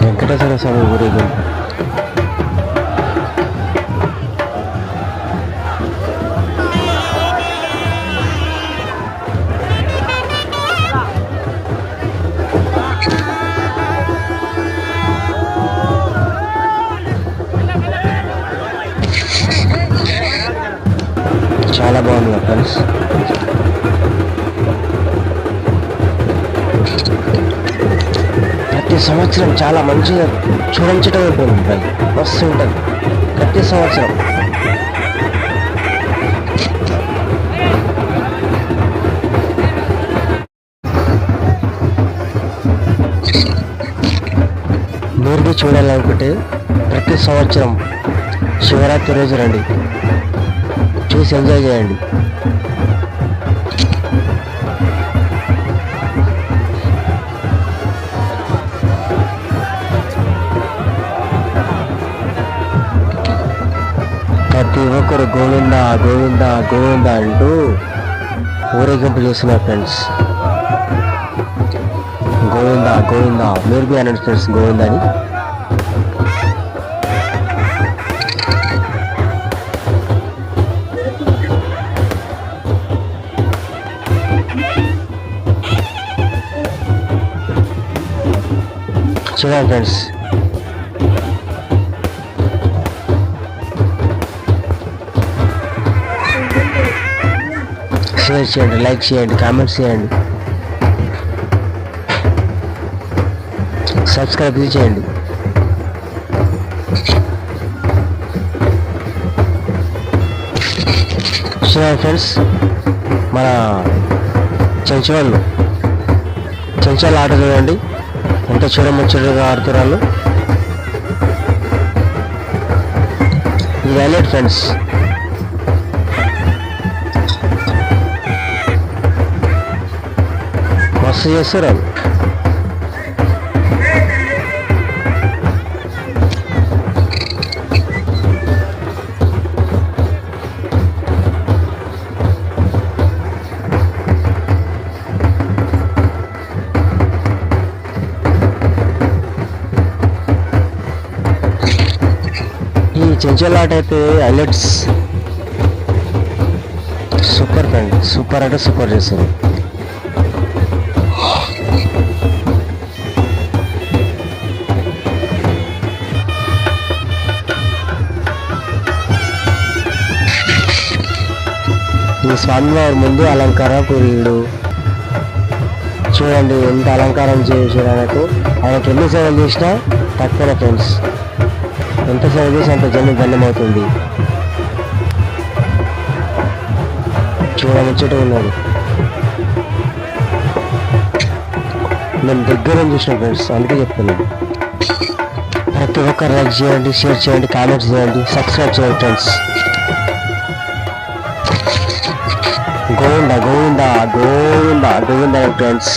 వెంకటేశ్వర స్వామి ఊరేగింపు. చాలా బాగుంది ఫ్రెండ్స్. ప్రతి సంవత్సరం చాలా మంచిగా చూడంచడం ఉంటుంది, మస్తు ఉంటుంది ప్రతి సంవత్సరం. మీరు చూడాలనుకుంటే ప్రతి సంవత్సరం శివరాత్రి రోజు రండి, చూసి ఎంజాయ్ చేయండి. ప్రతి ఒక్కరు గోవింద గోవింద గోవింద అంటూ ఊరేగింపు చేస్తున్నారు ఫ్రెండ్స్. గోవింద గోవింద, మీరు బి అనండి ఫ్రెండ్స్ గోవింద అని. చూడండి ఫ్రెండ్స్, షేర్ చేయండి, లైక్ చేయండి, కామెంట్స్ చేయండి, సబ్స్క్రైబ్ చేయండి. చూడండి ఫ్రెండ్స్, మన చెంచాల ఆట చూడండి, ఎంత చూడముచ్చటగా ఆడుతున్నారు. ఇది హైలైట్ ఫ్రెండ్స్. మస్తు చేస్తారు అది. ఈ చెంచలాట అయితే హైలైట్స్ సూపర్ ఫ్రెండ్, సూపర్ అంటే సూపర్ చేస్తారు. ఈ స్వామివారి ముందు అలంకార పురీడు చూడండి, ఎంత అలంకారం చేసాడు ఆయనకు. ఆయనకు ఎన్ని సేవలు చేసినా తక్కువ ఫ్రెండ్స్. ఎంత సేవ చేసి అంత జన్మ దండమవుతుంది. చూడముచ్చట ఉన్నాడు. నేను దగ్గర చూసిన ఫ్రెండ్స్, అందుకే చెప్తున్నాను. ప్రతి ఒక్కరు లైక్ చేయండి, షేర్ చేయండి, కామెంట్స్ చేయండి, సబ్స్క్రైబ్ చేయండి ఫ్రెండ్స్. గోవింద గోవింద గోవింద గోవింద ఫ్రెండ్స్.